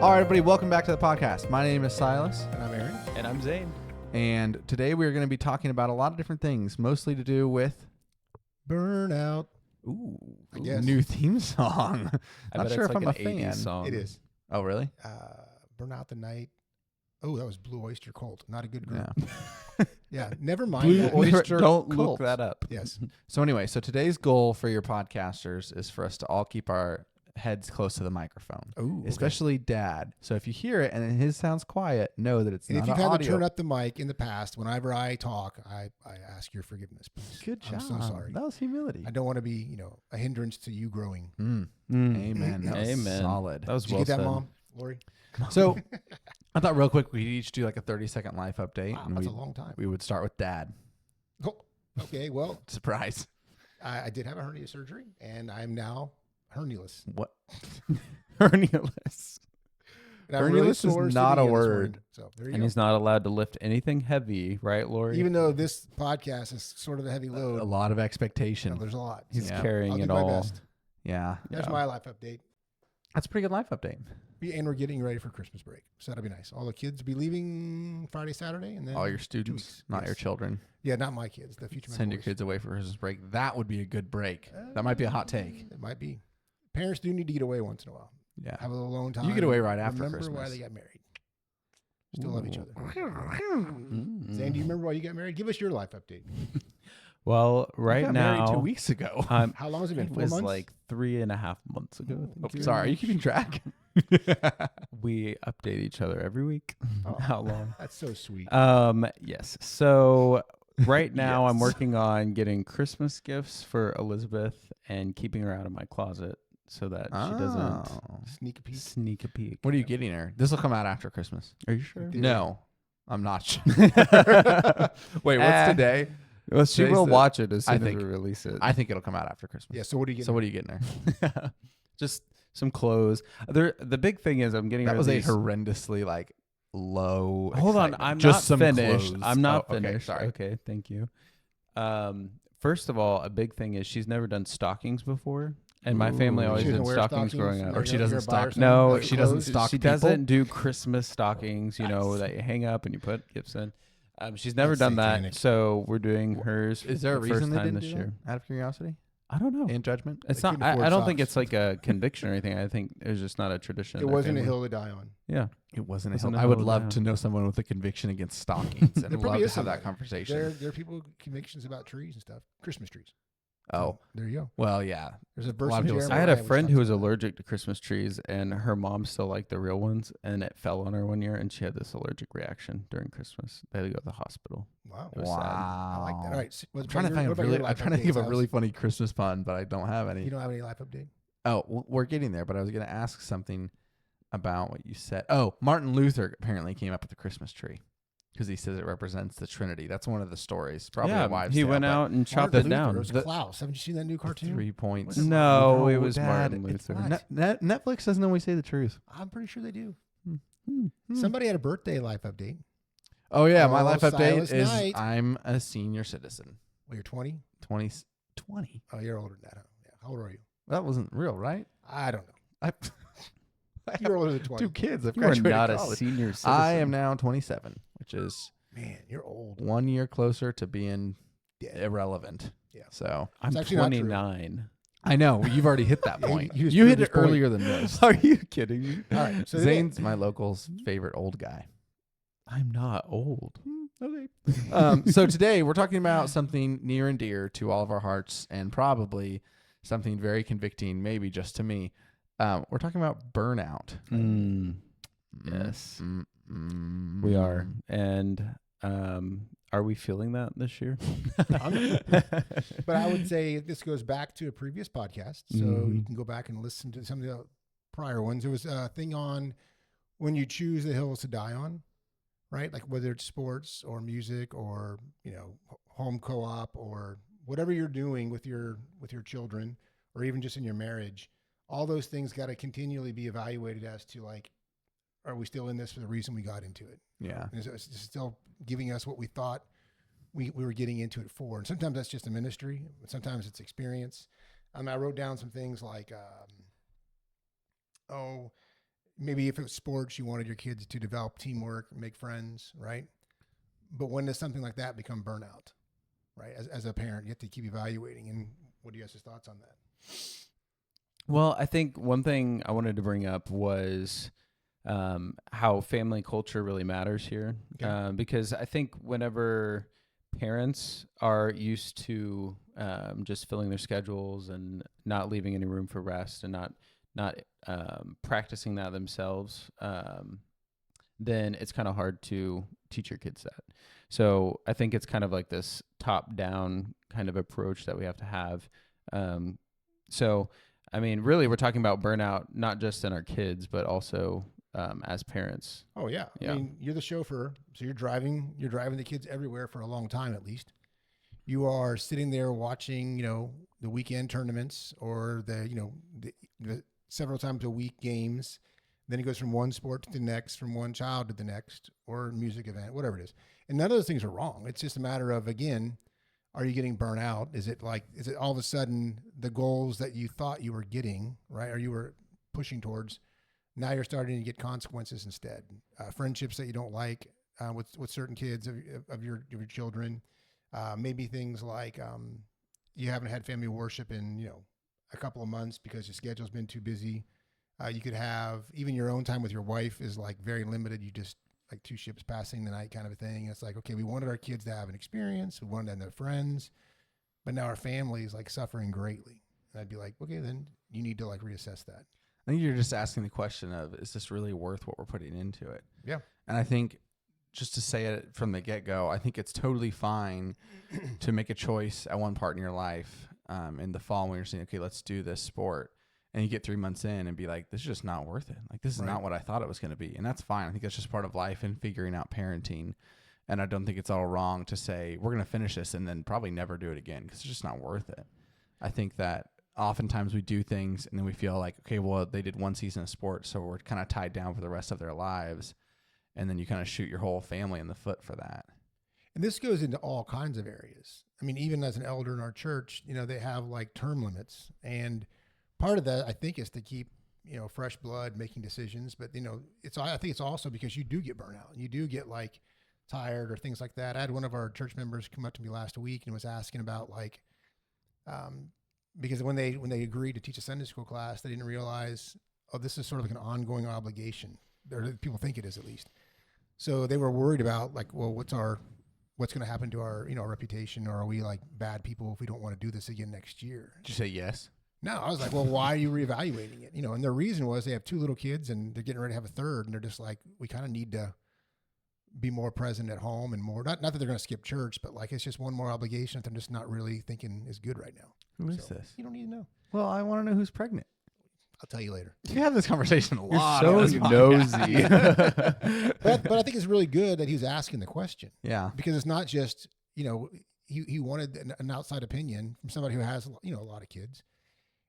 All right, everybody, welcome back to the podcast. My name is Silas. And I'm Aaron. And I'm Zane. And today we're going to be talking about a lot of different things, mostly to do with Burnout. ooh, I guess. new theme song. I Not bet sure it's if like I'm a an 80s fan. song. It is. Oh, really? Burnout the Night. Oh, that was Blue Oyster Cult. Not a good group. Yeah. Yeah, never mind. Blue that. Oyster Don't Cult. look that up. Yes. So anyway, today's goal for your podcasters is for us to all keep our heads close to the microphone, Ooh, okay. especially Dad. So if you hear it and his sounds quiet, know that it's And not if you've an had audio. to turn up the mic in the past, whenever I talk, I ask your forgiveness, please. Good job. I'm so sorry. That was humility. I don't want to be, a hindrance to you growing. Amen. That was Amen. solid. That was Did you well get that, said. Mom? Lori? So I thought real quick we'd each do like a 30-second life update. Wow, and that's a long time. we would start with Dad. Oh, okay, well, Surprise. I did have a hernia surgery, and I'm now hernialess. What? Hernialess. And I'm really Hernialess is sore not a sitting here this word. morning. So there you And go. he's not allowed to lift anything heavy, right, Lori? Even though this podcast is sort of a heavy A load, lot of expectation. there's a lot. He's Yeah. carrying I'll do it my all. best. Yeah. That's Yeah. my life update. That's a pretty good life update. And we're getting ready for Christmas break. So that'll be nice. All the kids will be leaving Friday, Saturday, and then All your students, weeks. not your Yes. children. Yeah, not my kids. The future Send your boys. kids away for Christmas break. That would be a good break. That might be a hot take. It might be. Parents do need to get away once in a while. Yeah. Have a little alone time. You get away right after remember why Christmas. they got married. Still love each other. Mm. Zane, do you remember why you got married? Give us your life update. Well, You right got married now, 2 weeks ago. How long has it been? it 4 was months? like 3.5 months ago. I Oh, think. sorry, are you keeping track? We update each other every week. Oh. How long? That's so sweet. Yes. So right now I'm Yes. working on getting Christmas gifts for Elizabeth and keeping her out of my closet so that she doesn't Oh. Sneak a peek. sneak a peek. What are you getting her? This will come out after Christmas. Are you sure? Yeah. No, I'm not sure. Wait, what's Ah. today? Well, she Today's will the- watch it as I soon as think- we release it. I think it'll come out after Christmas. Yeah, so what do you get? So what are you getting her? Just some clothes. The big thing is I'm getting That her was a these- horrendously low. Hold on, excitement. I'm Just not some finished. clothes. I'm not Oh, okay, finished. sorry. Okay, thank you. First of all, a big thing is she's never done stockings before, and my family Ooh. always She doesn't did wear stockings growing up. Or she doesn't stock- No, Like, she doesn't stock She people? doesn't do Christmas stockings. You know Nice. that you hang up and you put gifts in. She's never That's done satanic. that, so we're doing hers. Is there a the reason first they time didn't this do year? that? Out of curiosity I don't know. and judgment? It's They not. couldn't afford I don't think socks. it's like a conviction or anything. I think it was just not a tradition. It in their wasn't a family. hill to die on. Yeah. It wasn't. Wasn't a a I would hill love down. to know someone with a conviction against stockings, and There love probably to is have that somebody. conversation. There are people with convictions about trees and stuff. Christmas trees. Oh, There you go. well, yeah. There's a A verse lot of in people say- I had Jeremiah a which friend talks who was about that. allergic to Christmas trees, and her mom still liked the real ones, and it fell on her one year, and she had this allergic reaction during Christmas. They had to go to the hospital. Wow. It was sad. I like that. All right. So I'm trying to think of really. I'm trying to think of a really funny Christmas pun, but I don't have any. You don't have any life update? Oh, we're getting there, but I was going to ask something about what you said. Oh, Martin Luther apparently came up with the Christmas tree because he says it represents the Trinity. That's one of the stories. Probably a wives' he tale, went but out and chopped Martin it Luther. down. It was The- Klaus. Haven't you seen that new cartoon? 3 points. No, it was Dad, Martin it's Luther. not. Netflix doesn't always say the truth. I'm pretty sure they do. Hmm. Somebody had a birthday life update. Oh yeah, my Oh, life update Silas is Knight. I'm a senior citizen. Well, you're 20? 20. 20. Oh, you're older than that. Huh? Yeah. How old are you? That wasn't real, right? I don't know. I You're older than 20. 2 kids. I've You are graduated not a college. senior citizen. I am now 27, which is Man, you're old. 1 year closer to being Dead. irrelevant. Yeah. So I'm It's actually not true. 29. I know you've already hit that Yeah, point. you just You hit proved it his point. earlier than most. Are you kidding me? All right. So Zane's my local's favorite old guy. I'm not old. Okay. So today we're talking about something near and dear to all of our hearts, and probably something very convicting, maybe just to me. We're talking about burnout. Yes, Mm. we are. And are we feeling that this year? But I would say this goes back to a previous podcast. So you can go back and listen to some of the prior ones. There was a thing on when you choose the hills to die on, right? Like whether it's sports or music or, home co-op or whatever you're doing with your children or even just in your marriage, all those things got to continually be evaluated as to like, are we still in this for the reason we got into it? Yeah. And it's still giving us what we thought we were getting into it for. And sometimes that's just a ministry. But sometimes it's experience. I wrote down some things like, maybe if it was sports, you wanted your kids to develop teamwork, make friends, right? But when does something like that become burnout, right? As a parent, you have to keep evaluating. And what do you guys' thoughts on that? Well, I think one thing I wanted to bring up was how family culture really matters here. Okay. Because I think whenever parents are used to just filling their schedules and not leaving any room for rest and not practicing that themselves, then it's kind of hard to teach your kids that. So I think it's kind of like this top-down kind of approach that we have to have. So, I mean, really, we're talking about burnout, not just in our kids, but also as parents. Oh yeah. Yeah. I mean, you're the chauffeur, so you're driving the kids everywhere for a long time at least. You are sitting there watching, the weekend tournaments or the several times a week games. Then it goes from one sport to the next, from one child to the next, or music event, whatever it is. And none of those things are wrong. It's just a matter of, again, are you getting burnt out? Is it all of a sudden the goals that you thought you were getting, right, or you were pushing towards, now you're starting to get consequences instead? Friendships that you don't like with certain kids of your children. Maybe things like you haven't had family worship in, a couple of months because your schedule's been too busy. You could have even your own time with your wife is like very limited. You just like two ships passing the night kind of a thing. It's like, okay, we wanted our kids to have an experience. We wanted them to have friends, but now our family is like suffering greatly. And I'd be like, okay, then you need to like reassess that. I think you're just asking the question of, is this really worth what we're putting into it? Yeah. And I think just to say it from the get-go, I think it's totally fine to make a choice at one part in your life in the fall when you're saying, okay, let's do this sport. And you get 3 months in and be like, this is just not worth it. Like, this is not what I thought it was going to be. And that's fine. I think that's just part of life and figuring out parenting. And I don't think it's all wrong to say, we're going to finish this and then probably never do it again because it's just not worth it. I think that oftentimes we do things and then we feel like, okay, well, they did one season of sports, so we're kind of tied down for the rest of their lives. And then you kind of shoot your whole family in the foot for that. And this goes into all kinds of areas. I mean, even as an elder in our church, they have like term limits. And part of that, I think, is to keep, fresh blood making decisions. But, I think it's also because you do get burnout. You do get like tired or things like that. I had one of our church members come up to me last week and was asking about like, because when they agreed to teach a Sunday school class, they didn't realize, oh, this is sort of like an ongoing obligation. Or people think it is, at least. So they were worried about like, well, what's going to happen to our, our reputation, or are we like bad people if we don't want to do this again next year? Did you say yes? No, I was like, well, why are you reevaluating it? And their reason was they have 2 little kids and they're getting ready to have a third, and they're just like, we kind of need to be more present at home and more, not that they're going to skip church, but like, it's just one more obligation that they're just not really thinking is good right now. Who is this? You don't need to know. Well, I want to know who's pregnant. I'll tell you later. You have this conversation a lot. You're so nosy. But I think it's really good that he was asking the question. Yeah. Because it's not just, he wanted an outside opinion from somebody who has, a lot of kids.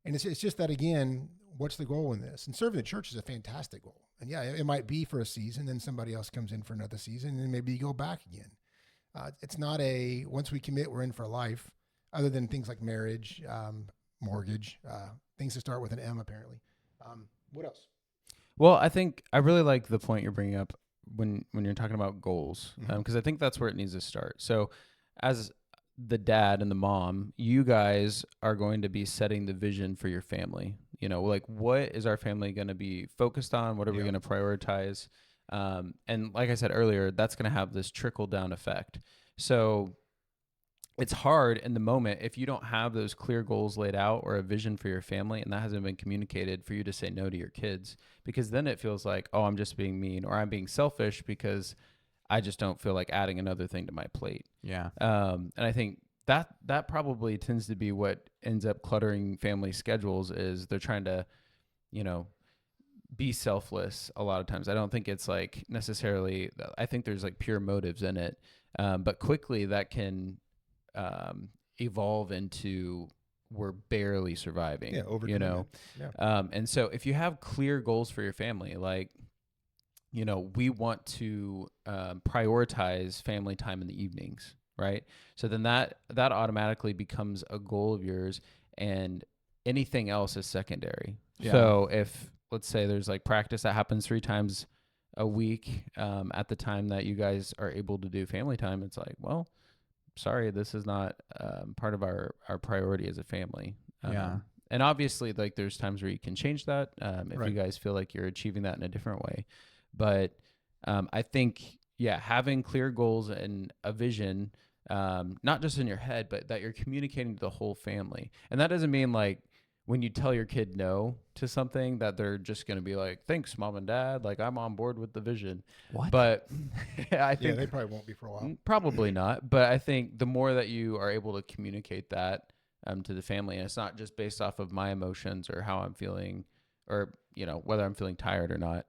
And it's just that, again, what's the goal in this? And serving the church is a fantastic goal. And yeah, it might be for a season, then somebody else comes in for another season, and then maybe you go back again. It's not once we commit, we're in for life, other than things like marriage, mortgage, things that start with an M, apparently. What else? Well, I think I really like the point you're bringing up when you're talking about goals, because I think that's where it needs to start. So as the dad and the mom, you guys are going to be setting the vision for your family. Like, what is our family going to be focused on? What are we going to prioritize? And like I said earlier, that's going to have this trickle down effect. So it's hard in the moment if you don't have those clear goals laid out or a vision for your family, and that hasn't been communicated, for you to say no to your kids, because then it feels like, oh, I'm just being mean, or I'm being selfish because I just don't feel like adding another thing to my plate. Yeah. And I think that probably tends to be what ends up cluttering family schedules, is they're trying to, be selfless a lot of times. I don't think it's like necessarily, I think there's like pure motives in it. But quickly that can evolve into, we're barely surviving, overcommitment. And so if you have clear goals for your family, like, we want to prioritize family time in the evenings, right? So then that automatically becomes a goal of yours, and anything else is secondary. Yeah. So if let's say there's like practice that happens 3 times a week at the time that you guys are able to do family time. It's like, well, sorry, this is not part of our priority as a family. Yeah. And obviously, like, there's times where you can change that if Right. you guys feel like you're achieving that in a different way. But I think, having clear goals and a vision, not just in your head, but that you're communicating to the whole family. And that doesn't mean like when you tell your kid no to something that they're just going to be like, thanks, mom and dad. Like, I'm on board with the vision. What? But I think they probably won't be for a while. probably not. But I think the more that you are able to communicate that to the family, and it's not just based off of my emotions or how I'm feeling, or whether I'm feeling tired or not,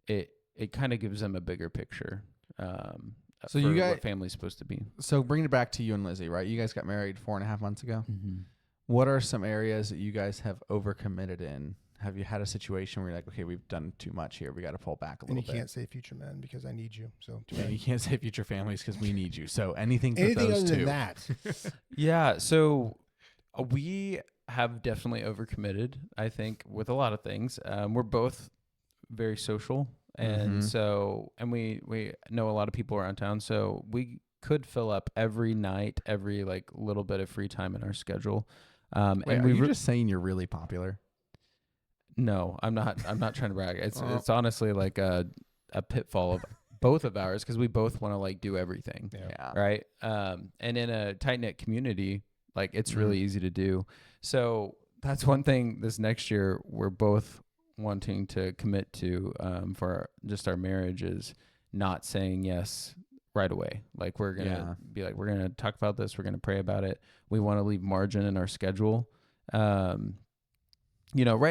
it kind of gives them a bigger picture. So for you guys, what family's supposed to be. so bringing it back to you and Lizzie, right? You guys got married 4.5 months ago. Mm-hmm. What are some areas that you guys have overcommitted in? Have you had a situation where you're like, okay, we've done too much here. We got to pull back a little And you bit. can't say future men because I need you. So And you can't say future families because we need you. So anything for anything those other two. than that. Yeah, so we have definitely overcommitted, I think, with a lot of things. We're both very social, and we know a lot of people around town, so we could fill up every night, every like little bit of free time in our schedule. Wait, And are we you just saying you're really popular? No, I'm not trying to brag. It's honestly like a pitfall of both of ours, because we both want to like do everything. Yeah. Right. And in a tight knit community, like, it's really easy to do. So that's one thing this next year we're both wanting to commit to for just our marriage, is not saying yes right away. Like, we're going to be like, we're going to talk about this. We're going to pray about it. We want to leave margin in our schedule. Right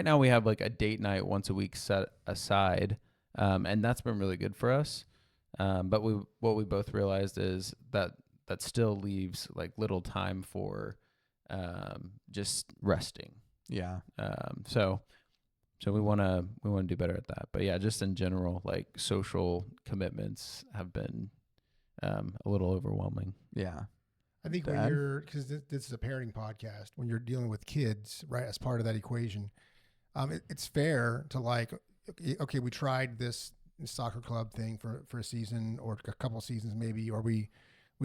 now we have like a date night once a week set aside. And that's been really good for us. But what we both realized is that still leaves like little time for just resting. Yeah. So we want to do better at that. But yeah, just in general, like, social commitments have been a little overwhelming. Yeah. I think when you're, because this is a parenting podcast, when you're dealing with kids, right, as part of that equation, it's fair to like, okay, we tried this soccer club thing for a season or a couple seasons maybe, or we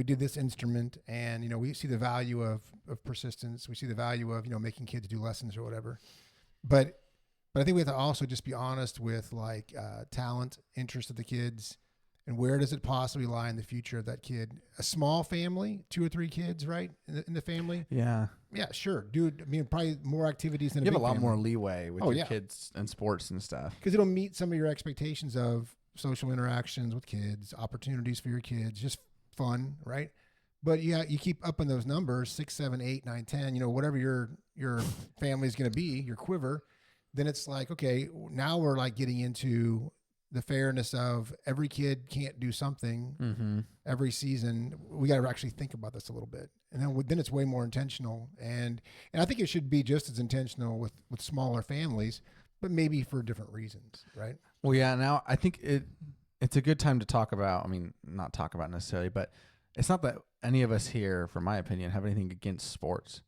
did this instrument, and, we see the value of persistence. We see the value of, making kids do lessons or whatever. But I think we have to also just be honest with like talent, interest of the kids, and where does it possibly lie in the future of that kid? A small family, 2 or 3 kids, right, in the family. Yeah. Yeah, sure, dude. I mean, probably more activities than You a have big a lot family. more leeway with your kids and sports and stuff. Because it'll meet some of your expectations of social interactions with kids, opportunities for your kids, just fun, right? But you keep upping those numbers, 6, 7, 8, 9, 10, whatever your family's going to be, your quiver. Then it's like, okay, now we're like getting into the fairness of every kid can't do something every season. We got to actually think about this a little bit. And then it's way more intentional. And I think it should be just as intentional with smaller families, but maybe for different reasons, right? Well, yeah, now I think it's a good time to talk about, I mean, not talk about necessarily, but it's not that any of us here, from my opinion, have anything against sports.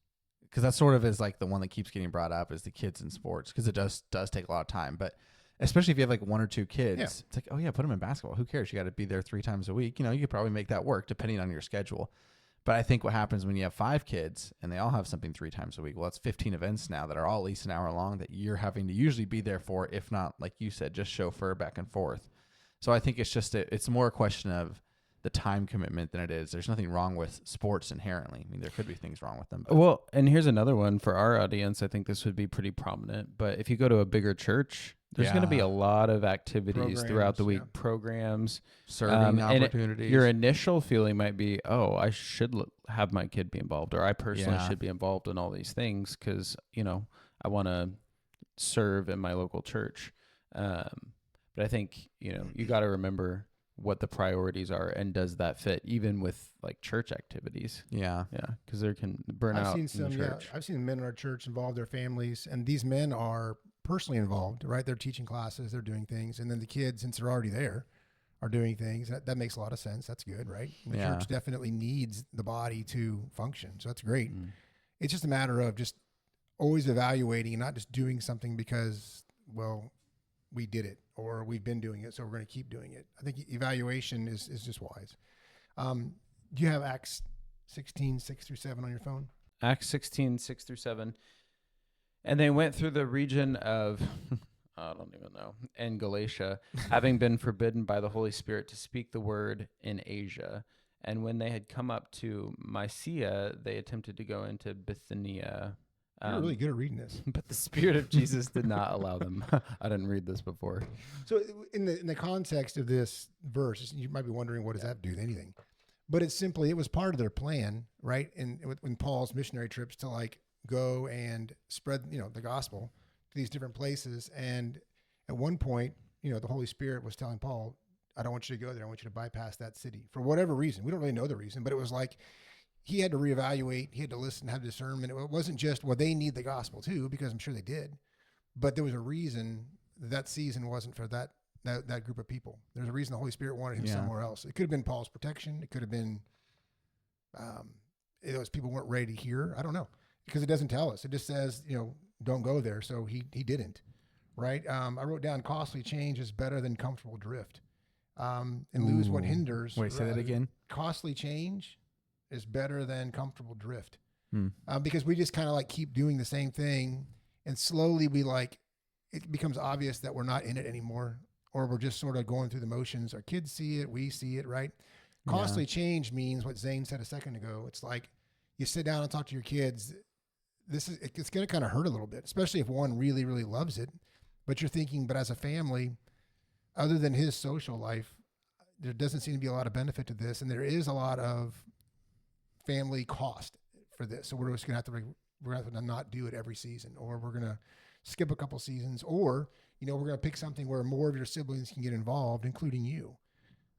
Because that sort of is like the one that keeps getting brought up, is the kids in sports, because it does take a lot of time. But especially if you have like 1 or 2 kids, it's like, oh yeah, put them in basketball. Who cares? You got to be there 3 times a week. You could probably make that work depending on your schedule. But I think what happens when you have 5 kids and they all have something 3 times a week, well, that's 15 events now that are all at least an hour long that you're having to usually be there for, if not, like you said, just chauffeur back and forth. So I think it's just it's more a question of the time commitment than it is. There's nothing wrong with sports inherently. I mean, there could be things wrong with them. But. Well, and here's another one for our audience. I think this would be pretty prominent. But if you go to a bigger church, there's going to be a lot of activities throughout the week, programs, serving opportunities. Your initial feeling might be, oh, I should have my kid be involved, or I personally should be involved in all these things because, I want to serve in my local church. But I think, you got to remember what the priorities are, and does that fit even with like church activities? Yeah. Because there can burn out in the church. I've seen men in our church involve their families, and these men are personally involved, right? They're teaching classes, they're doing things, and then the kids, since they're already there, are doing things. That makes a lot of sense. That's good, right? The church definitely needs the body to function, so that's great. It's just a matter of just always evaluating and not just doing something because well, we did it, or we've been doing it, so we're going to keep doing it. I think evaluation is just wise. Do you have Acts 16, 6-7 on your phone? Acts 16, 6-7. And they went through the region of, I don't even know, and Galatia, having been forbidden by the Holy Spirit to speak the word in Asia. And when they had come up to Mysia, they attempted to go into Bithynia. You're really good at reading this. But the Spirit of Jesus did not allow them. I didn't read this before. So in the context of this verse, you might be wondering, what does that do with anything? But it's simply, it was part of their plan, right? And when Paul's missionary trips to like go and spread, the gospel to these different places. And at one point, the Holy Spirit was telling Paul, I don't want you to go there. I want you to bypass that city for whatever reason. We don't really know the reason, but it was like he had to reevaluate. He had to listen, have discernment. It wasn't just, well, they need the gospel too, because I'm sure they did. But there was a reason that season wasn't for that group of people. There's a reason the Holy Spirit wanted him somewhere else. It could have been Paul's protection. It could have been those people weren't ready to hear. I don't know, because it doesn't tell us. It just says, don't go there. So he didn't, right? I wrote down costly change is better than comfortable drift. And lose what hinders. Wait, say that again. Costly change is better than comfortable drift. Because we just kind of like keep doing the same thing, and slowly it becomes obvious that we're not in it anymore, or we're just sort of going through the motions. Our kids see it, we see it, right? Costly change means what Zane said a second ago. It's like you sit down and talk to your kids. It's going to kind of hurt a little bit, especially if one really, really loves it. But you're thinking, but as a family, other than his social life, there doesn't seem to be a lot of benefit to this. And there is a lot of family cost for this. So we're just going to have to not do it every season, or we're going to skip a couple seasons, or, we're going to pick something where more of your siblings can get involved, including you.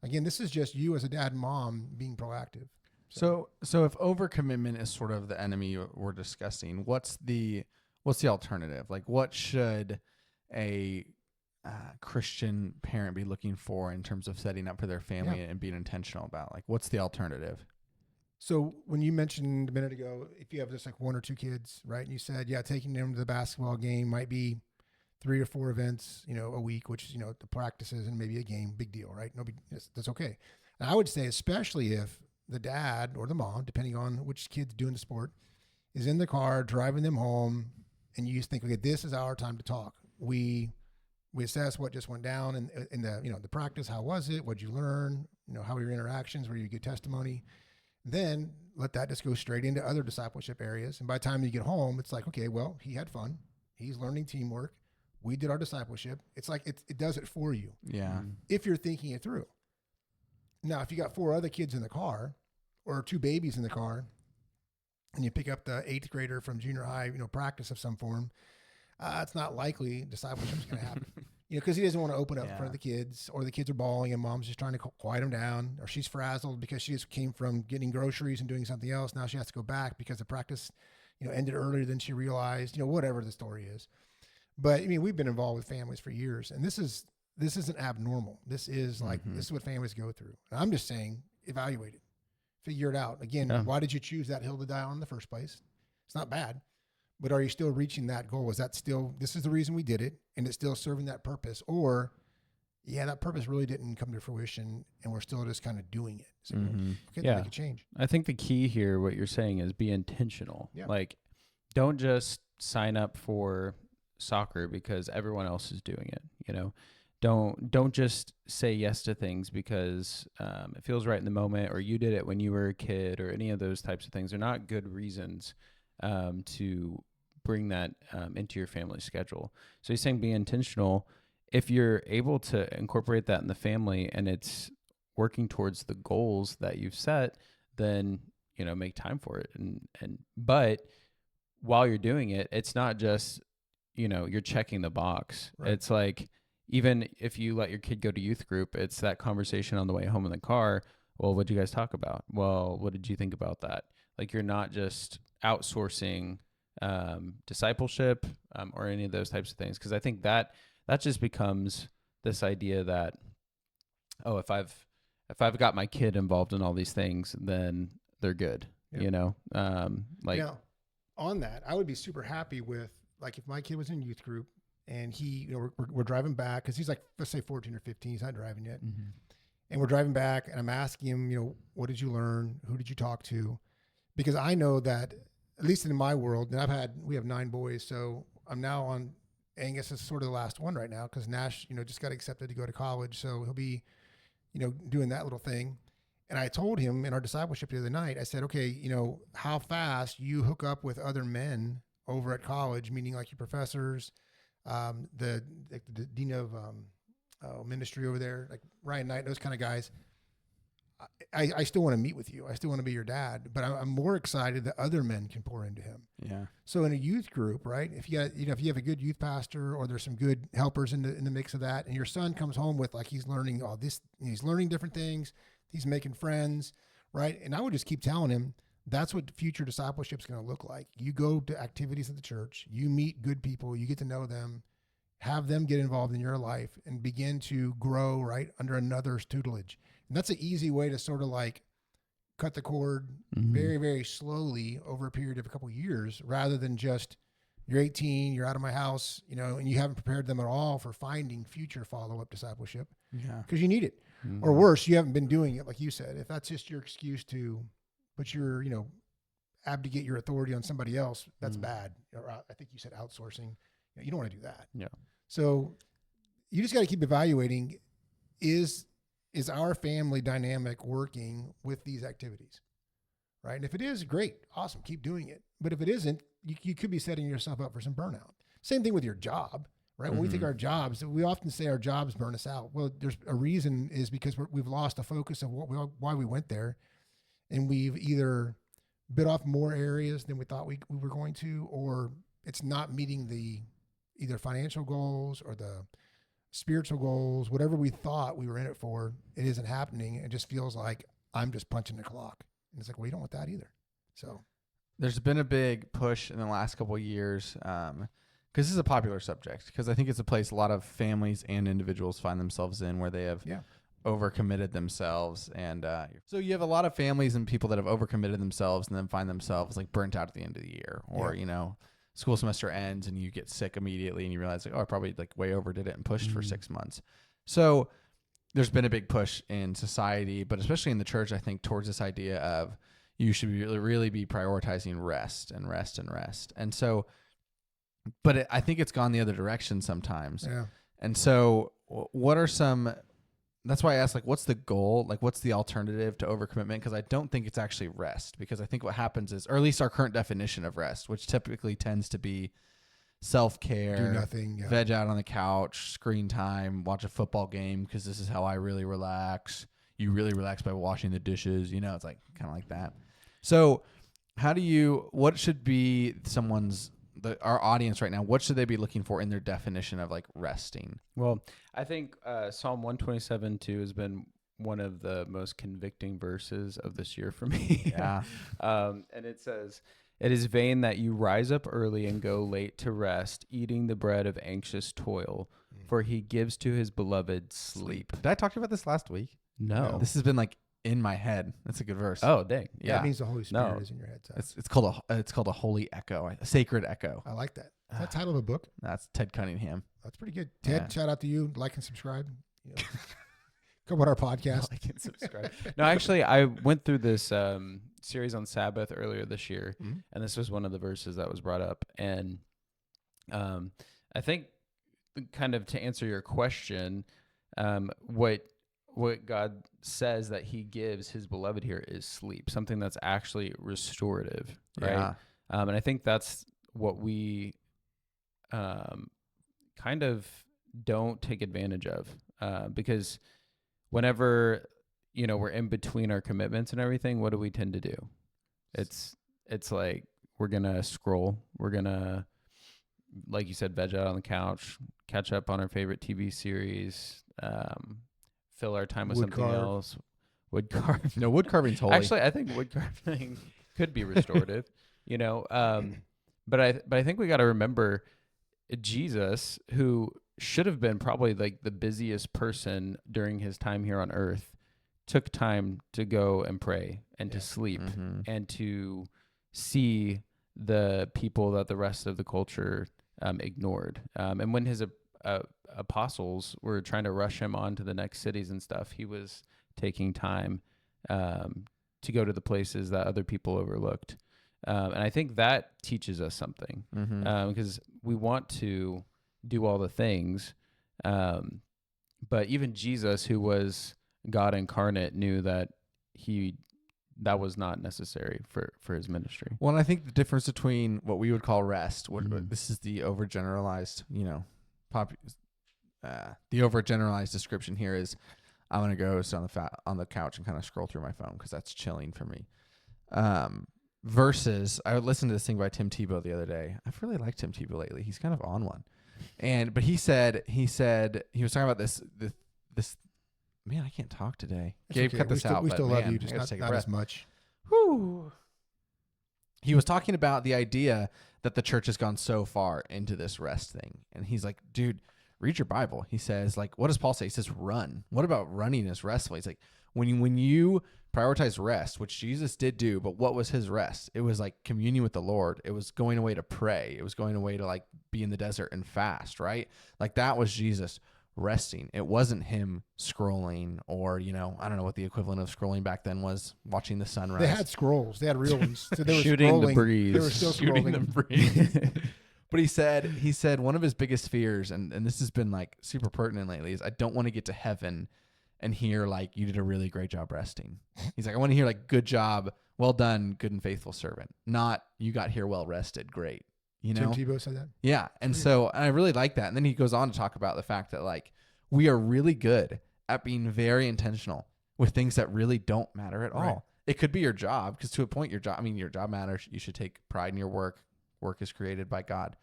Again, this is just you as a dad and mom being proactive. So if overcommitment is sort of the enemy we're discussing, what's the alternative? Like, what should a Christian parent be looking for in terms of setting up for their family and being intentional about? Like, what's the alternative? So when you mentioned a minute ago, if you have just like one or two kids, right? And you said, taking them to the basketball game might be 3 or 4 events, a week, which is, the practices and maybe a game, big deal, right? That's okay. And I would say, especially if the dad or the mom, depending on which kid's doing the sport, is in the car driving them home, and you think, okay, this is our time to talk. We assess what just went down in the the practice. How was it? What'd you learn? How were your interactions? Were you good testimony? Then let that just go straight into other discipleship areas. And by the time you get home, it's like, okay, well, he had fun. He's learning teamwork. We did our discipleship. It's like it does it for you. Yeah. If you're thinking it through. Now, if you got 4 other kids in the car, or 2 babies in the car, and you pick up the 8th grader from junior high, practice of some form, it's not likely discipleship is going to happen. Because he doesn't want to open up in front of the kids, or the kids are bawling and mom's just trying to quiet them down, or she's frazzled because she just came from getting groceries and doing something else. Now she has to go back because the practice, ended earlier than she realized, whatever the story is. But we've been involved with families for years, and this isn't abnormal. This is this is what families go through. And I'm just saying, evaluate it, figure it out. Again, why did you choose that hill to die on in the first place? It's not bad. But are you still reaching that goal? Is that still, this is the reason we did it, and it's still serving that purpose? Or, that purpose really didn't come to fruition, and we're still just kind of doing it. So, okay, make a change. I think the key here, what you're saying, is be intentional. Yeah. Like, don't just sign up for soccer because everyone else is doing it. Don't just say yes to things because it feels right in the moment, or you did it when you were a kid, or any of those types of things. They're not good reasons to bring that into your family schedule. So he's saying be intentional. If you're able to incorporate that in the family and it's working towards the goals that you've set, then make time for it. But while you're doing it, it's not just you're checking the box. Right. It's like, even if you let your kid go to youth group, it's that conversation on the way home in the car. Well, what did you guys talk about? Well, what did you think about that? Like, you're not just outsourcing discipleship or any of those types of things. Because I think that just becomes this idea that, if I've got my kid involved in all these things, then they're good. Now, on that, I would be super happy with, like, if my kid was in youth group and he, we're driving back because he's like, let's say 14 or 15. He's not driving yet. Mm-hmm. And we're driving back, and I'm asking him, what did you learn? Who did you talk to? Because I know that, at least in my world, and we have 9 boys, so I'm now on, Angus is sort of the last one right now because Nash, just got accepted to go to college. So he'll be, doing that little thing. And I told him in our discipleship the other night, I said, okay, how fast you hook up with other men over at college, meaning like your professors, the dean of ministry over there, like Ryan Knight, those kind of guys. I still want to meet with you. I still want to be your dad, but I'm more excited that other men can pour into him. Yeah. So in a youth group, right? If you got, if you have a good youth pastor or there's some good helpers in the mix of that, and your son comes home with like, he's learning all this, he's learning different things, he's making friends, right? And I would just keep telling him, that's what future discipleship is going to look like. You go to activities at the church, you meet good people, you get to know them, have them get involved in your life and begin to grow right under another's tutelage. And that's an easy way to sort of like cut the cord very, very slowly over a period of a couple of years, rather than just you're 18, you're out of my house, and you haven't prepared them at all for finding future follow-up discipleship. Yeah. Because you need it. Or worse, you haven't been doing it, like you said. If that's just your excuse to put your, abdicate your authority on somebody else, that's bad. Or I think you said outsourcing. You don't want to do that. Yeah. So you just got to keep evaluating, is our family dynamic working with these activities, right? And if it is, great, awesome, keep doing it. But if it isn't, you could be setting yourself up for some burnout. Same thing with your job, right? When we think our jobs, we often say our jobs burn us out. Well, there's a reason, is because we've lost the focus of why we went there. And we've either bit off more areas than we thought we were going to, or it's not meeting the either financial goals or the spiritual goals, whatever we thought we were in it for, it isn't happening. It just feels like I'm just punching the clock. And it's like, well, you don't want that either. So there's been a big push in the last couple of years, because this is a popular subject, because I think it's a place a lot of families and individuals find themselves in, where they have overcommitted themselves. And so you have a lot of families and people that have overcommitted themselves and then find themselves like burnt out at the end of the year, or, school semester ends and you get sick immediately and you realize like, oh, I probably like way overdid it and pushed for 6 months. So there's been a big push in society, but especially in the church, I think, towards this idea of you should really be prioritizing rest and rest and rest. And so, but I think it's gone the other direction sometimes. Yeah. And so what are some, that's why I asked, like, what's the goal? Like, what's the alternative to overcommitment? Because I don't think it's actually rest. Because I think what happens is, or at least our current definition of rest, which typically tends to be self-care, do nothing, veg out on the couch, screen time, watch a football game, because this is how I really relax. You really relax by washing the dishes. It's like kind of like that. So what should be our audience right now, what should they be looking for in their definition of like resting? Well, I think Psalm 127:2 has been one of the most convicting verses of this year for me. Yeah. And it says, "It is vain that you rise up early and go late to rest, eating the bread of anxious toil, for he gives to his beloved sleep." Did I talk to you about this last week? No. This has been like in my head. That's a good verse. Oh, dang. Yeah. That means the Holy Spirit is in your head. So. It's called a holy echo, a sacred echo. I like that. Is that title of a book? That's Ted Cunningham. That's pretty good. Ted, shout out to you. Like and subscribe. Come on our podcast. Like and subscribe. No, actually, I went through this series on Sabbath earlier this year, and this was one of the verses that was brought up. And I think, kind of to answer your question, what God says that he gives his beloved here is sleep, something that's actually restorative, right? Yeah. And I think that's what we kind of don't take advantage of, because whenever, we're in between our commitments and everything, what do we tend to do? It's like, we're going to scroll. We're going to, like you said, veg out on the couch, catch up on our favorite TV series, fill our time with something else. Wood carve. No, wood carving's holy. Actually, I think wood carving could be restorative, but I think we got to remember Jesus, who should have been probably like the busiest person during his time here on earth, took time to go and pray and to sleep and to see the people that the rest of the culture ignored. And when his apostles were trying to rush him on to the next cities and stuff, he was taking time to go to the places that other people overlooked. And I think that teaches us something, because we want to do all the things. But even Jesus, who was God incarnate, knew that that was not necessary for his ministry. Well, and I think the difference between what we would call rest, this is the overgeneralized, the overgeneralized description here is, I'm going to go sit on the couch and kind of scroll through my phone because that's chilling for me. Versus, I would listen to this thing by Tim Tebow the other day. I've really liked Tim Tebow lately. He's kind of on one. But he said he was talking about this, man, I can't talk today. It's Gabe, okay. cut this out. We still love man, you, just not as much. Whew. He was talking about the idea that the church has gone so far into this rest thing. And he's like, dude, read your Bible. He says, like, what does Paul say? He says, run. What about running is restful? He's like, when you prioritize rest, which Jesus did do, but what was his rest? It was like communion with the Lord. It was going away to pray. It was going away to like be in the desert and fast, right? Like that was Jesus resting. It wasn't him scrolling or, I don't know what the equivalent of scrolling back then was, watching the sunrise. They had scrolls. They had real ones. So they were shooting scrolling. the breeze. They were still shooting scrolling. the breeze. But he said one of his biggest fears, and this has been like super pertinent lately, is I don't want to get to heaven and hear like you did a really great job resting. He's like, I want to hear like good job, well done, good and faithful servant. Not you got here well rested, great. Tim Tebow said that? Yeah. And so I really like that. And then he goes on to talk about the fact that like we are really good at being very intentional with things that really don't matter at all. It could be your job, because to a point your job matters. You should take pride in your work. Work is created by God.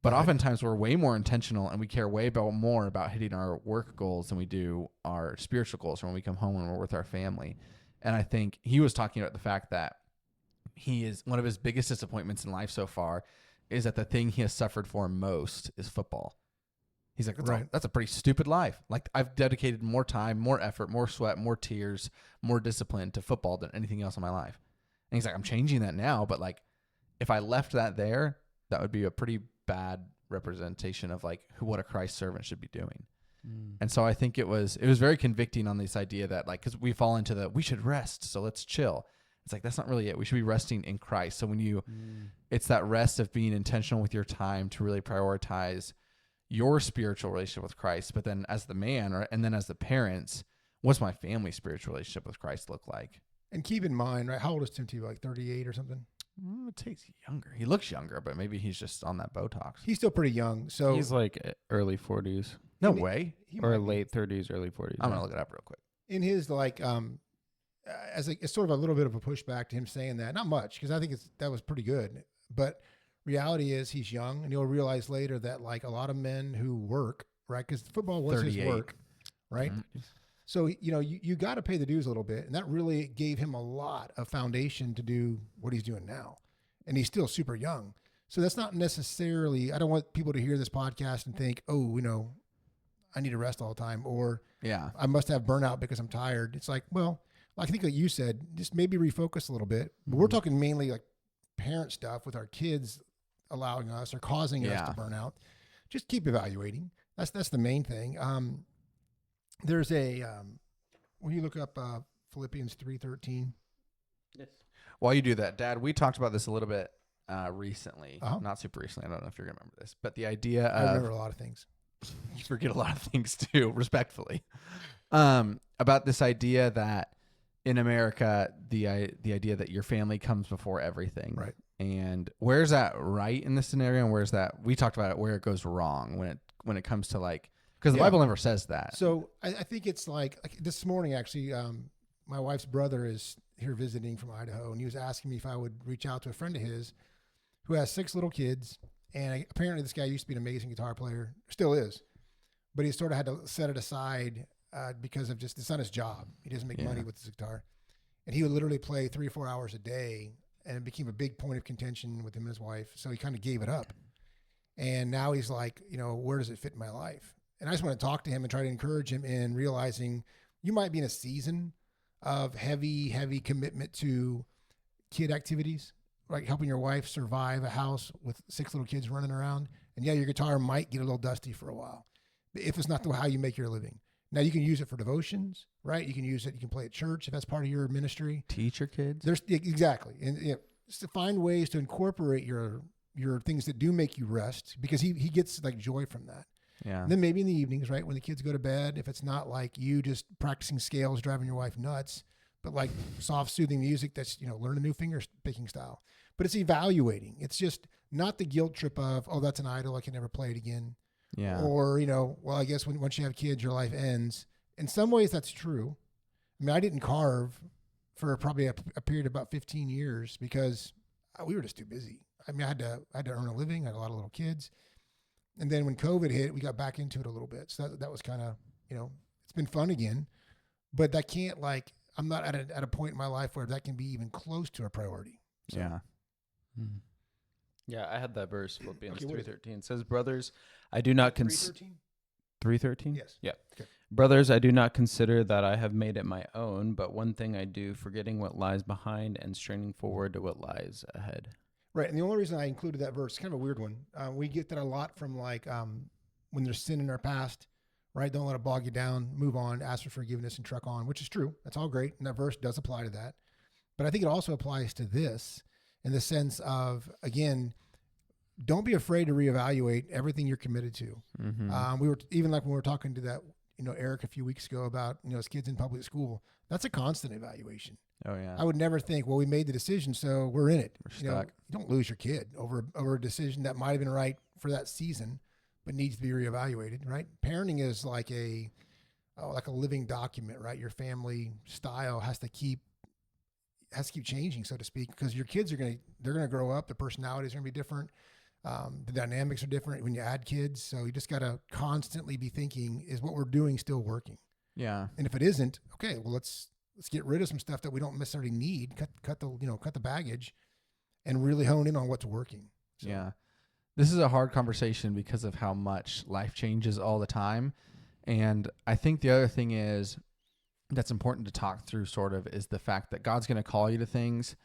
But oftentimes we're way more intentional and we care way more about hitting our work goals than we do our spiritual goals or when we come home and we're with our family. And I think he was talking about the fact that one of his biggest disappointments in life so far is that the thing he has suffered for most is football. He's like, that's a pretty stupid life. Like I've dedicated more time, more effort, more sweat, more tears, more discipline to football than anything else in my life. And he's like, I'm changing that now. But like, if I left that there, that would be a pretty bad representation of like what a Christ servant should be doing. And so I think it was very convicting on this idea that like, because we fall into we should rest, so let's chill. It's like, that's not really it. We should be resting in Christ. So when it's that rest of being intentional with your time to really prioritize your spiritual relationship with Christ, but then as the man and then as the parents, what's my family's spiritual relationship with Christ look like? And keep in mind, right? How old is Tim Tebow? Like 38 or something? It takes younger. He looks younger, but maybe he's just on that Botox. He's still pretty young. So he's like early 40s. No way. Or late 30s, early 40s. I'm going to look it up real quick. In his like, it's sort of a little bit of a pushback to him saying that. Not much, because I think that was pretty good. But reality is he's young, and he'll realize later that like a lot of men who work, right? Because football was 38. His work, right? Mm-hmm. So, you got to pay the dues a little bit. And that really gave him a lot of foundation to do what he's doing now. And he's still super young. So that's not necessarily, I don't want people to hear this podcast and think, oh, I need to rest all the time. Or I must have burnout because I'm tired. It's like, well, I think like you said, just maybe refocus a little bit. But we're talking mainly like parent stuff with our kids allowing us or causing us to burn out. Just keep evaluating. That's the main thing. There's when you look up Philippians 3:13. Yes. While you do that, Dad, we talked about this a little bit recently. Not super recently. I don't know if you're going to remember this. But the idea of... I remember a lot of things. You forget a lot of things too, respectfully. About this idea that in America, the idea that your family comes before everything. Right. And where's that right in this scenario? And where's that... We talked about it, where it goes wrong when it comes to like... Because the Bible never says that. So I think it's like this morning, actually, my wife's brother is here visiting from Idaho, and he was asking me if I would reach out to a friend of his who has 6 little kids. And apparently this guy used to be an amazing guitar player, still is, but he sort of had to set it aside because of just, it's not his job. He doesn't make money with his guitar. And he would literally play 3 or 4 hours a day, and it became a big point of contention with him and his wife. So he kind of gave it up. And now he's like, where does it fit in my life? And I just want to talk to him and try to encourage him in realizing you might be in a season of heavy commitment to kid activities, like helping your wife survive a house with 6 little kids running around. And yeah, your guitar might get a little dusty for a while, if it's not how you make your living. Now you can use it for devotions, right? You can use it. You can play at church if that's part of your ministry. Teach your kids. Exactly. And just to find ways to incorporate your things that do make you rest, because he gets like joy from that. Yeah. And then maybe in the evenings, right, when the kids go to bed, if it's not like you just practicing scales, driving your wife nuts, but like soft, soothing music that's, learn a new finger picking style. But it's evaluating. It's just not the guilt trip of, oh, that's an idol, I can never play it again. Yeah. Or, well, I guess once you have kids, your life ends. In some ways, that's true. I mean, I didn't carve for probably a period of about 15 years because we were just too busy. I mean, I had to earn a living. I had a lot of little kids. And then when COVID hit, we got back into it a little bit. So that was kind of, it's been fun again. But that can't, I'm not at a point in my life where that can be even close to a priority. So. Yeah. Mm-hmm. Yeah, I had that verse, Philippians Okay, 3:13. It says, brothers, I do not consider... 3:13? Yes. Yeah. Okay. Brothers, I do not consider that I have made it my own, but one thing I do, forgetting what lies behind and straining forward to what lies ahead. Right. And the only reason I included that verse, kind of a weird one. We get that a lot from when there's sin in our past, right? Don't let it bog you down, move on, ask for forgiveness and truck on, which is true. That's all great. And that verse does apply to that. But I think it also applies to this in the sense of, again, don't be afraid to reevaluate everything you're committed to. Mm-hmm. We were even when we were talking to that, Eric a few weeks ago about, his kids in public school. That's a constant evaluation. Oh yeah. I would never think, well, we made the decision, so we're in it. We're stuck. You don't lose your kid over a decision that might have been right for that season, but needs to be reevaluated, right? Parenting is like a living document, right? Your family style has to keep changing, so to speak, because your kids they're gonna grow up. The personalities are gonna be different. The dynamics are different when you add kids. So you just got to constantly be thinking, is what we're doing still working? Yeah. And if it isn't, okay, well, let's get rid of some stuff that we don't necessarily need, cut the baggage and really hone in on what's working. So. Yeah. This is a hard conversation because of how much life changes all the time. And I think the other thing that's important to talk through is the fact that God's going to call you to things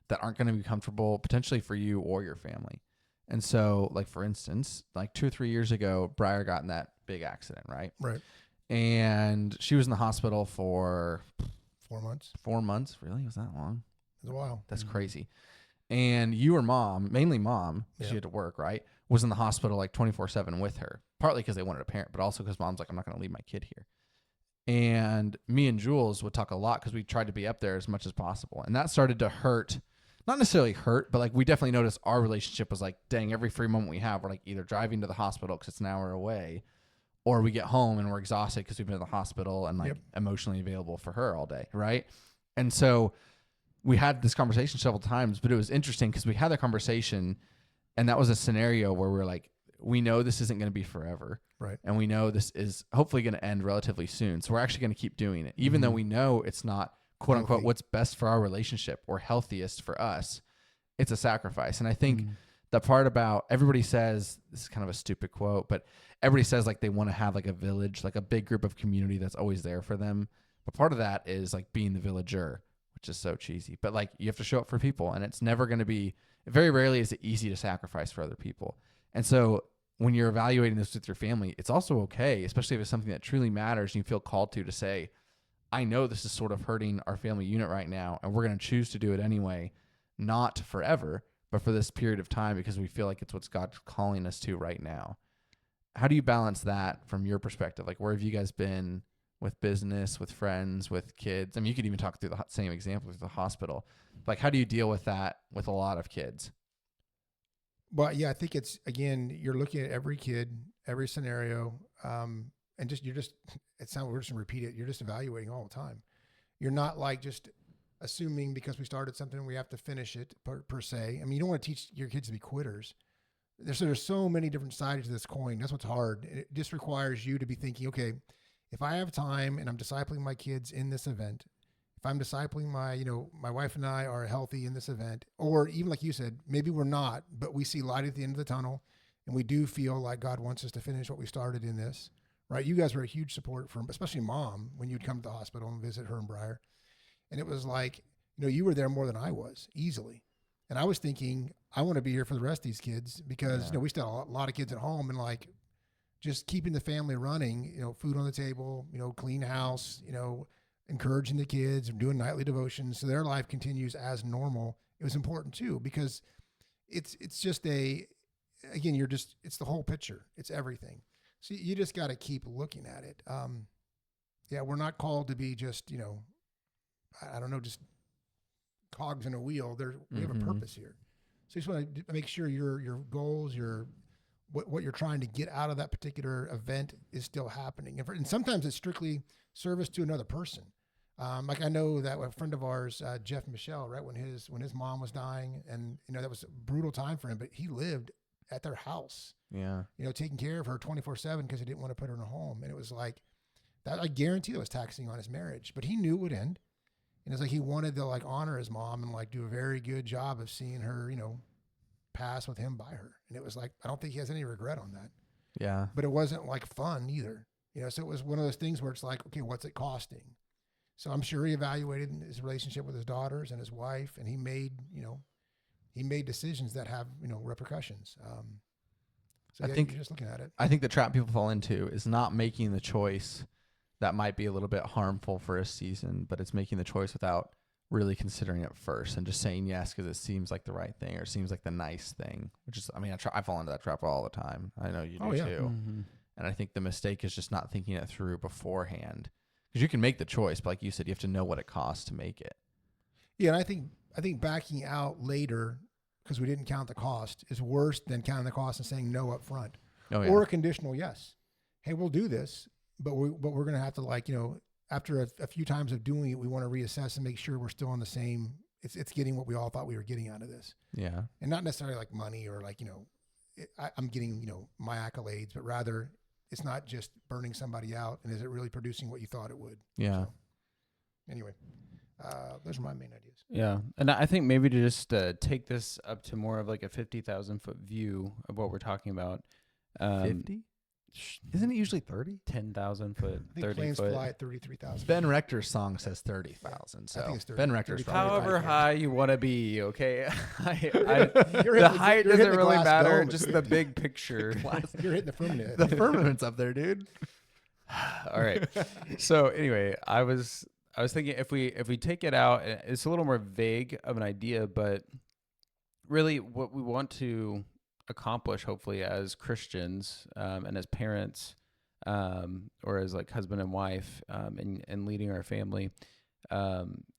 that aren't going to be comfortable potentially for you or your family. And so, for instance, 2 or 3 years ago, Briar got in that big accident, right? Right. And she was in the hospital for 4 months. 4 months. Really? Was that long? It was a while. That's crazy. And your mom, mainly mom, she had to work, right? Was in the hospital 24/7 with her, partly because they wanted a parent, but also because mom's I'm not going to leave my kid here. And me and Jules would talk a lot because we tried to be up there as much as possible. And that started to hurt. Not necessarily hurt, but we definitely noticed our relationship was dang, every free moment we have, we're either driving to the hospital because it's an hour away, or we get home and we're exhausted because we've been in the hospital and emotionally available for her all day. Right. And so we had this conversation several times, but it was interesting because we had that conversation and that was a scenario where we're we know this isn't going to be forever. Right. And we know this is hopefully going to end relatively soon. So we're actually going to keep doing it, even though we know it's not quote unquote what's best for our relationship or healthiest for us. It's a sacrifice. And I think the part about everybody says, this is kind of a stupid quote, but everybody says they want to have a village, a big group of community that's always there for them. But part of that is being the villager, which is so cheesy, but you have to show up for people, and it's never going to be, very rarely is it easy to sacrifice for other people. And so when you're evaluating this with your family, it's also okay, especially if it's something that truly matters and you feel called to say, I know this is sort of hurting our family unit right now, and we're going to choose to do it anyway, not forever, but for this period of time because we feel like it's what God's calling us to right now. How do you balance that from your perspective? Where have you guys been with business, with friends, with kids? I mean, you could even talk through the same example with the hospital. How do you deal with that with a lot of kids? Well, yeah, I think it's, again, you're looking at every kid, every scenario, and it sounds weird to repeat it. You're just evaluating all the time. You're not just assuming because we started something, we have to finish it per se. I mean, you don't want to teach your kids to be quitters. There's so many different sides to this coin. That's what's hard. It just requires you to be thinking, okay, if I have time and I'm discipling my kids in this event, if I'm discipling my wife and I are healthy in this event, or even like you said, maybe we're not, but we see light at the end of the tunnel and we do feel like God wants us to finish what we started in this, right? You guys were a huge support for, especially mom, when you'd come to the hospital and visit her and Briar. And it was you were there more than I was, easily. And I was thinking, I want to be here for the rest of these kids because, we still have a lot of kids at home, and like just keeping the family running, food on the table, clean house, encouraging the kids and doing nightly devotions so their life continues as normal. It was important too, because it's just again, it's the whole picture. It's everything. So you just got to keep looking at it. We're not called to be just, I don't know, just cogs in a wheel. We have a purpose here. So you just want to make sure your goals, what you're trying to get out of that particular event is still happening. And sometimes it's strictly service to another person. Like I know that a friend of ours, Jeff Michelle, right, when his mom was dying, and that was a brutal time for him, but he lived at their house. Yeah. Taking care of her 24/7 because he didn't want to put her in a home. And it was like that. I guarantee that was taxing on his marriage, but he knew it would end. And it's like he wanted to like honor his mom and like do a very good job of seeing her, pass with him by her. And it was like, I don't think he has any regret on that. Yeah. But it wasn't like fun either. So it was one of those things where it's like, okay, what's it costing? So I'm sure he evaluated his relationship with his daughters and his wife, and he made decisions that have, repercussions. So I think you're just looking at it. I think the trap people fall into is not making the choice that might be a little bit harmful for a season, but it's making the choice without really considering it first and just saying yes because it seems like the right thing or it seems like the nice thing, which is, I fall into that trap all the time. I know you do too. Mm-hmm. And I think the mistake is just not thinking it through beforehand, because you can make the choice, but like you said, you have to know what it costs to make it. Yeah, and I think backing out later because we didn't count the cost is worse than counting the cost and saying no up front. Oh, yeah. Or a conditional yes. Hey, we'll do this, but we're going to have to after a few times of doing it, we want to reassess and make sure we're still on the same. It's getting what we all thought we were getting out of this. Yeah. And not necessarily like money or like, I'm getting, my accolades, but rather it's not just burning somebody out. And is it really producing what you thought it would? Yeah. So, anyway, those are my main ideas. Yeah. And I think maybe to just take this up to more of like a 50,000 foot view of what we're talking about. 50? Isn't it usually 30? 10,000 foot, I think 30 planes foot. fly at 33,000. Ben Rector's song says 30,000. So I think it's 30. Ben Rector's probably However right. high you want to be, okay? You're The hitting height you're doesn't hitting the really glass matter, dome. just the big picture. You're hitting the firmament. The firmament's up there, dude. All right. So anyway, I was thinking if we take it out, it's a little more vague of an idea, but really what we want to accomplish, hopefully, as Christians and as parents, or as like husband and wife, and leading our family,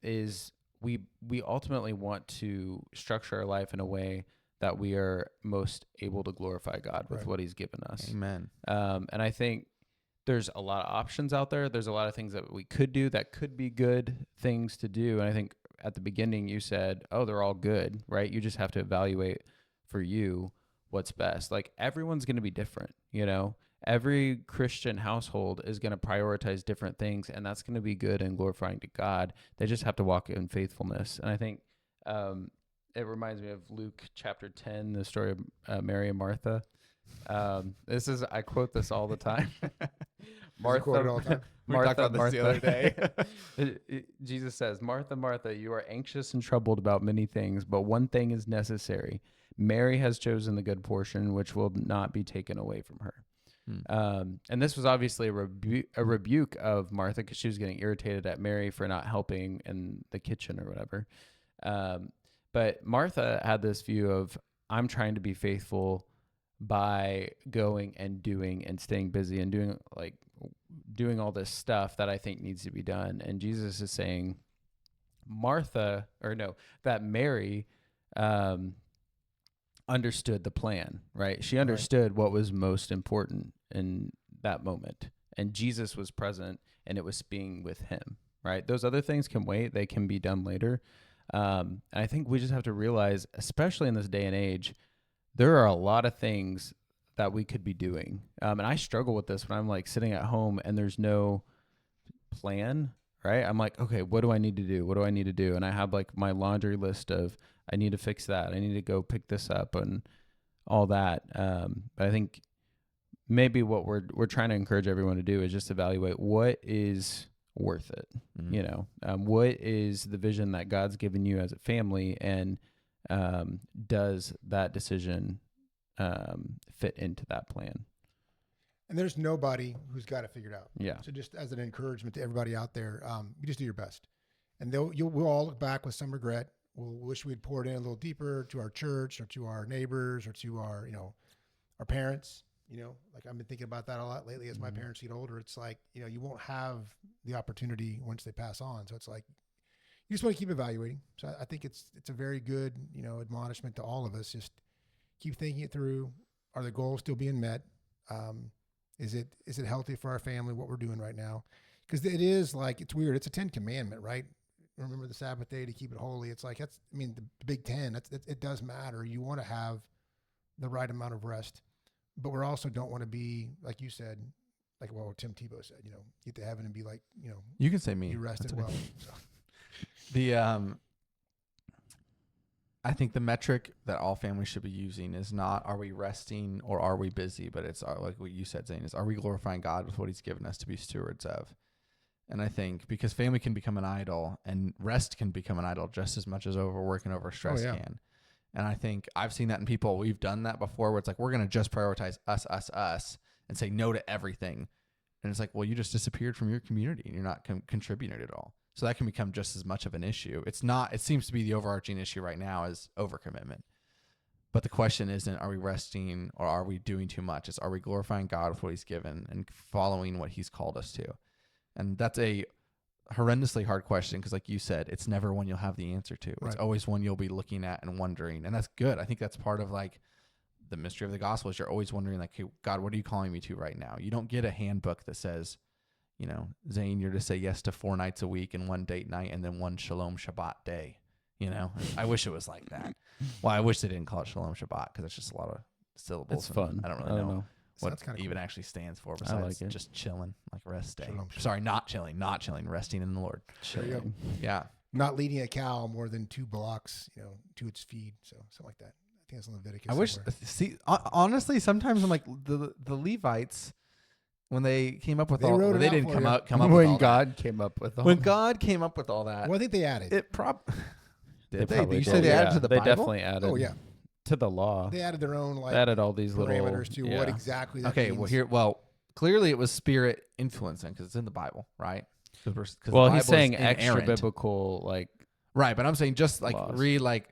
is we ultimately want to structure our life in a way that we are most able to glorify God with what He's given us. Amen. And I think there's a lot of options out there. There's a lot of things that we could do that could be good things to do. And I think at the beginning you said, oh, they're all good, right? You just have to evaluate for you what's best. Like everyone's going to be different, Every Christian household is going to prioritize different things, and that's going to be good and glorifying to God. They just have to walk in faithfulness. And I think it reminds me of Luke chapter 10, the story of Mary and Martha. I quote this all the time. Martha, quote it all the time. We talked about this the other day. Jesus says, Martha, Martha, you are anxious and troubled about many things, but one thing is necessary. Mary has chosen the good portion, which will not be taken away from her. And this was obviously a rebuke of Martha because she was getting irritated at Mary for not helping in the kitchen or whatever. But Martha had this view of, I'm trying to be faithful by going and doing and staying busy and doing all this stuff that I think needs to be done. And Jesus is saying, that Mary understood the plan, right? She understood what was most important in that moment. And Jesus was present, and it was being with him, right? Those other things can wait. They can be done later. And I think we just have to realize, especially in this day and age, there are a lot of things that we could be doing. And I struggle with this when I'm like sitting at home and there's no plan, right? I'm like, okay, what do I need to do? What do I need to do? And I have like my laundry list of, I need to fix that. I need to go pick this up and all that. But I think maybe what we're trying to encourage everyone to do is just evaluate what is worth it. Mm-hmm. What is the vision that God's given you as a family, and does that decision fit into that plan? And there's nobody who's got it figured out. Yeah. So just as an encouragement to everybody out there, you just do your best. And we'll all look back with some regret. We'll wish we'd poured in a little deeper to our church or to our neighbors or to our, our parents. Like I've been thinking about that a lot lately as my parents get older. It's like, you won't have the opportunity once they pass on. So it's like, you just want to keep evaluating. So I think it's a very good, admonishment to all of us. Just keep thinking it through. Are the goals still being met? Is it healthy for our family, what we're doing right now? Because it is like, it's weird. It's a 10 commandment, right? Remember the Sabbath day to keep it holy. It's like, the big 10, it does matter. You want to have the right amount of rest, but we also don't want to be, like you said, like, well, Tim Tebow said, get to heaven and be like, you can say me. You rested well. So. I think the metric that all families should be using is not, are we resting or are we busy? But it's like what you said, Zane, is, are we glorifying God with what he's given us to be stewards of? And I think because family can become an idol and rest can become an idol just as much as overwork and overstress can. And I think I've seen that in people. We've done that before where it's like, we're going to just prioritize us and say no to everything. And it's like, well, you just disappeared from your community and you're not contributing at all. So that can become just as much of an issue. It's not, it seems to be the overarching issue right now is overcommitment. But the question isn't, are we resting or are we doing too much? It's, are we glorifying God with what he's given and following what he's called us to? And that's a horrendously hard question because, like you said, it's never one you'll have the answer to. It's always one you'll be looking at and wondering. And that's good. I think that's part of like the mystery of the gospel is you're always wondering like, hey, God, what are you calling me to right now? You don't get a handbook that says, Zane, you're to say yes to 4 nights a week and 1 date night and then 1 Shalom Shabbat day. I wish it was like that. Well, I wish they didn't call it Shalom Shabbat because it's just a lot of syllables. It's fun. I don't really know what it cool. even actually stands for besides like just chilling, like rest day. Shalom. Sorry, not chilling, resting in the Lord. Chilling. Yeah. Not leading a cow more than 2 blocks, to its feed. So something like that. I think that's in Leviticus. I wish, honestly, sometimes I'm like the Levites, when they came up with They all, wrote it they out didn't for come you. up with all When that. God came up with all When God came up with all that, Well, I think they added. it did they? probably You did. say they added to the They Bible? definitely added. Oh, yeah. To the law. They added their own They added all these little parameters to what exactly that Okay, means. clearly it was spirit influencing because it's in the Bible, right? Well, he's saying extra biblical, like, right? But I'm saying just like laws. read like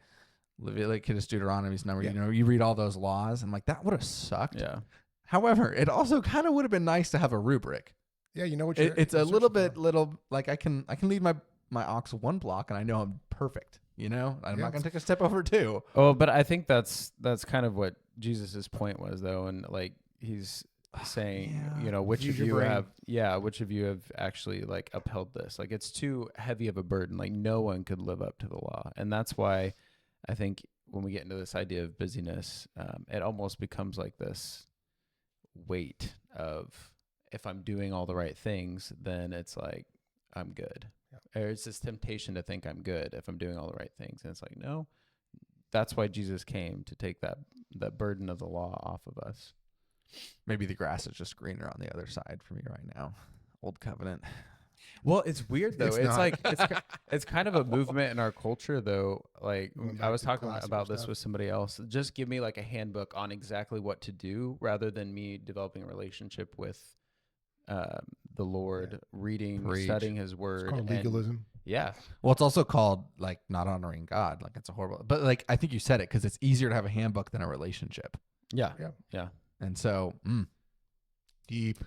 Leviticus, Deuteronomy's number. You read all those laws, and like that would have sucked. Yeah. However, it also kind of would have been nice to have a rubric. Yeah, you know what It's a you're little like I can lead my ox 1 block, and I know I'm perfect. I'm not going to take a step over 2. Oh, but I think that's kind of what Jesus's point was, though, and like he's saying, which Use of your you brain. which of you have actually like upheld this? Like it's too heavy of a burden. Like no one could live up to the law, and that's why I think when we get into this idea of busyness, it almost becomes like this weight of if I'm doing all the right things, then it's like I'm good. Yeah. Or it's this temptation to think I'm good if I'm doing all the right things, and it's like no. That's why Jesus came, to take that burden of the law off of us. Maybe the grass is just greener on the other side for me right now. Old covenant. Well, it's weird though. It's It's not. like it's kind of a movement in our culture though. Like Going I back was to talking classical about this stuff. with somebody else. Just give me like a handbook on exactly what to do, rather than me developing a relationship with the Lord, reading, Preach. studying His Word. It's called and- legalism. Yeah, Well, it's also called like not honoring God. Like it's a horrible. But like I think you said it because it's easier to have a handbook than a relationship. yeah, Yeah. yeah. And so Deep.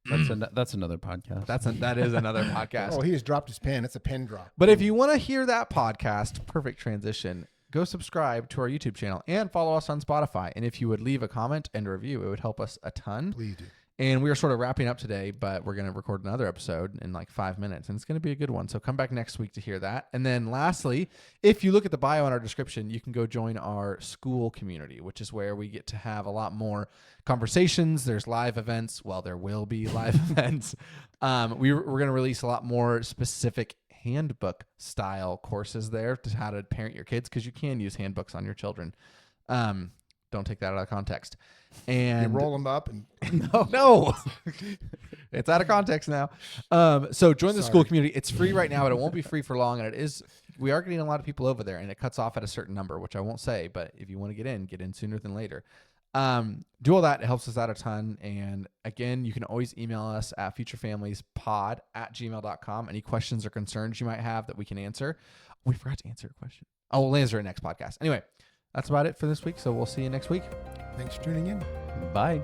That's another podcast. that is another podcast. Oh, he just dropped his pen. It's a pen drop. But if you want to hear that podcast, perfect transition, go subscribe to our YouTube channel and follow us on Spotify. And if you would leave a comment and a review, it would help us a ton. Please do. And we are sort of wrapping up today, but we're going to record another episode in like 5 minutes, and it's going to be a good one. So come back next week to hear that. And then lastly, if you look at the bio in our description, you can go join our school community, which is where we get to have a lot more conversations. There's live events. Well, there will be live events. We're going to release a lot more specific handbook style courses there to how to parent your kids, because you can use handbooks on your children. Don't take that out of context. You And roll them up and no, it's out of context now. So join the school Sorry. community. It's free right now, but it won't be free for long. And we are getting a lot of people over there, and it cuts off at a certain number, which I won't say. But if you want to get in sooner than later. Do all that. It helps us out a ton. And again, you can always email us at futurefamiliespod@gmail.com. Any questions or concerns you might have that we can answer. We forgot to answer a question. Oh, we'll answer it next podcast. Anyway, that's about it for this week. So we'll see you next week. thanks for tuning in. Bye.